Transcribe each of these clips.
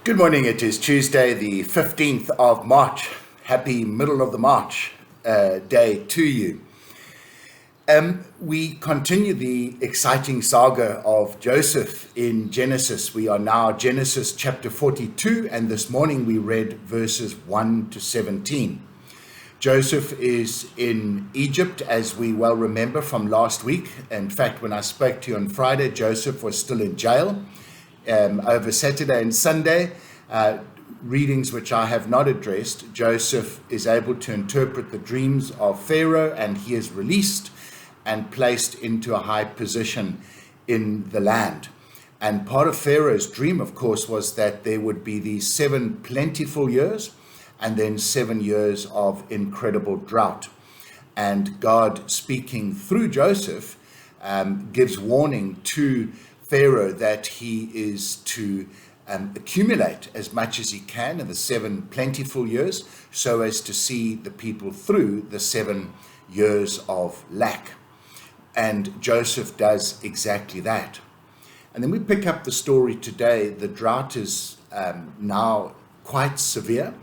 Good morning. It is Tuesday, the 15th of March. Happy middle of the March day to you. We continue the exciting saga of Joseph in Genesis. We are now Genesis chapter 42, and this morning we read verses 1 to 17. Joseph is in Egypt, as we well remember from last week. In fact, when I spoke to you on Friday, Joseph was still in jail. Over Saturday and Sunday, readings which I have not addressed, Joseph is able to interpret the dreams of Pharaoh, and he is released and placed into a high position in the land. And part of Pharaoh's dream, of course, was that there would be these 7 plentiful years and then 7 years of incredible drought. And God, speaking through Joseph, gives warning to Pharaoh that he is to accumulate as much as he can in the 7 plentiful years, so as to see the people through the 7 years of lack. And Joseph does exactly that. And then we pick up the story today. The drought is now quite severe,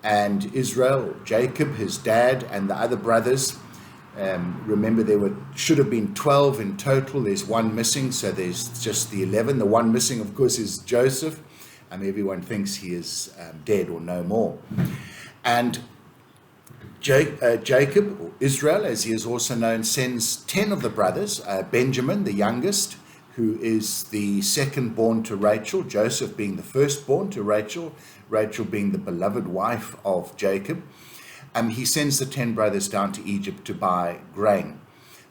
and Israel, Jacob, his dad, and the other brothers, remember there should have been 12 in total. There's one missing, so there's just the 11. The one missing, of course, is Joseph. Everyone thinks he is dead or no more. And Jacob, or Israel, as he is also known, sends 10 of the brothers, Benjamin, the youngest, who is the second born to Rachel, Joseph being the firstborn to Rachel, Rachel being the beloved wife of Jacob. He sends the 10 brothers down to Egypt to buy grain.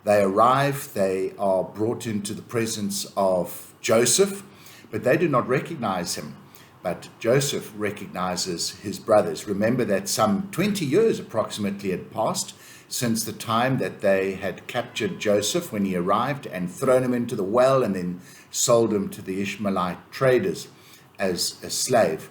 They arrive, they are brought into the presence of Joseph, but they do not recognize him. But Joseph recognizes his brothers. Remember that some 20 years approximately had passed since the time that they had captured Joseph when he arrived and thrown him into the well and then sold him to the Ishmaelite traders as a slave.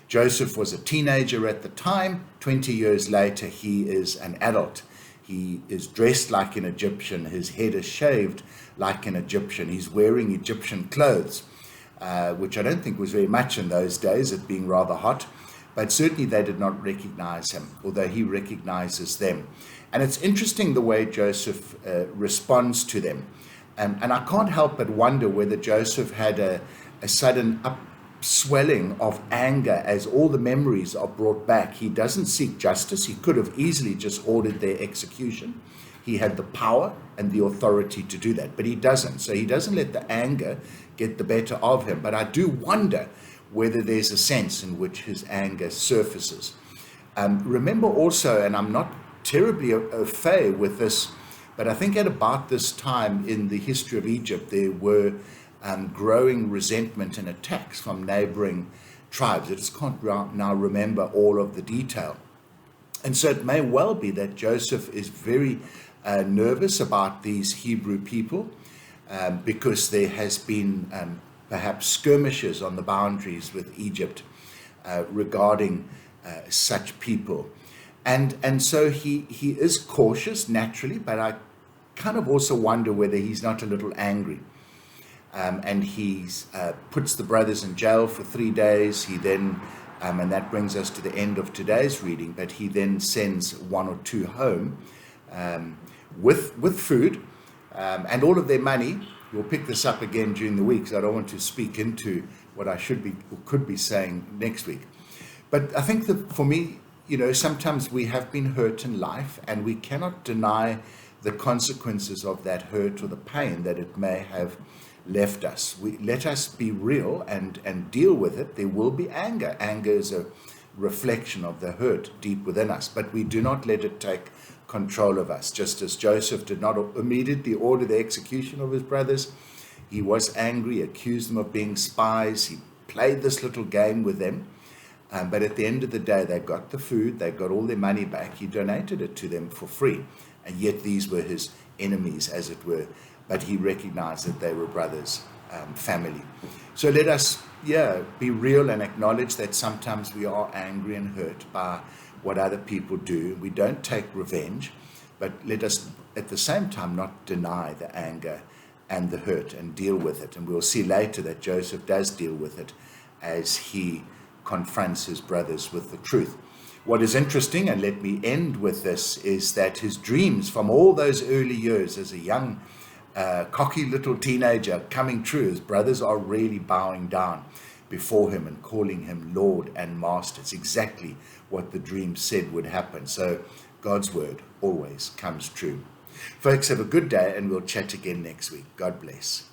Joseph was a teenager at the time. 20 years later, he is an adult. He is dressed like an Egyptian. His head is shaved like an Egyptian. He's wearing Egyptian clothes, which I don't think was very much in those days, it being rather hot. But certainly they did not recognize him, although he recognizes them. And it's interesting the way Joseph responds to them. And I can't help but wonder whether Joseph had a sudden upswelling of anger as all the memories are brought back. He doesn't seek justice. He could have easily just ordered their execution. He had the power and the authority to do that, but he doesn't. So he doesn't let the anger get the better of him. But I do wonder whether there's a sense in which his anger surfaces. Remember also, and I'm not terribly au fait with this, but I think at about this time in the history of Egypt, there were growing resentment and attacks from neighboring tribes. I just can't now remember all of the detail. And so it may well be that Joseph is very nervous about these Hebrew people because there has been perhaps skirmishes on the boundaries with Egypt regarding such people. And so he is cautious naturally, but I kind of also wonder whether he's not a little angry. And he puts the brothers in jail for 3 days. He then, and that brings us to the end of today's reading, but he then sends 1 or 2 home with food and all of their money. We'll pick this up again during the week, so I don't want to speak into what I should be or could be saying next week. But I think that for me, sometimes we have been hurt in life, and we cannot deny the consequences of that hurt or the pain that it may have left us. Let us be real and deal with it. There will be anger. Anger is a reflection of the hurt deep within us, but we do not let it take control of us. Just as Joseph did not immediately order the execution of his brothers, he was angry, accused them of being spies. He played this little game with them, but at the end of the day, they got the food, they got all their money back. He donated it to them for free, and yet these were his enemies, as it were. But he recognized that they were brothers, family. So let us, be real and acknowledge that sometimes we are angry and hurt by what other people do. We don't take revenge, but let us at the same time not deny the anger and the hurt and deal with it. And we'll see later that Joseph does deal with it as he confronts his brothers with the truth. What is interesting, and let me end with this, is that his dreams from all those early years as a young, cocky little teenager coming true. His brothers are really bowing down before him and calling him Lord and Master. It's exactly what the dream said would happen. So God's word always comes true. Folks, have a good day, and we'll chat again next week. God bless.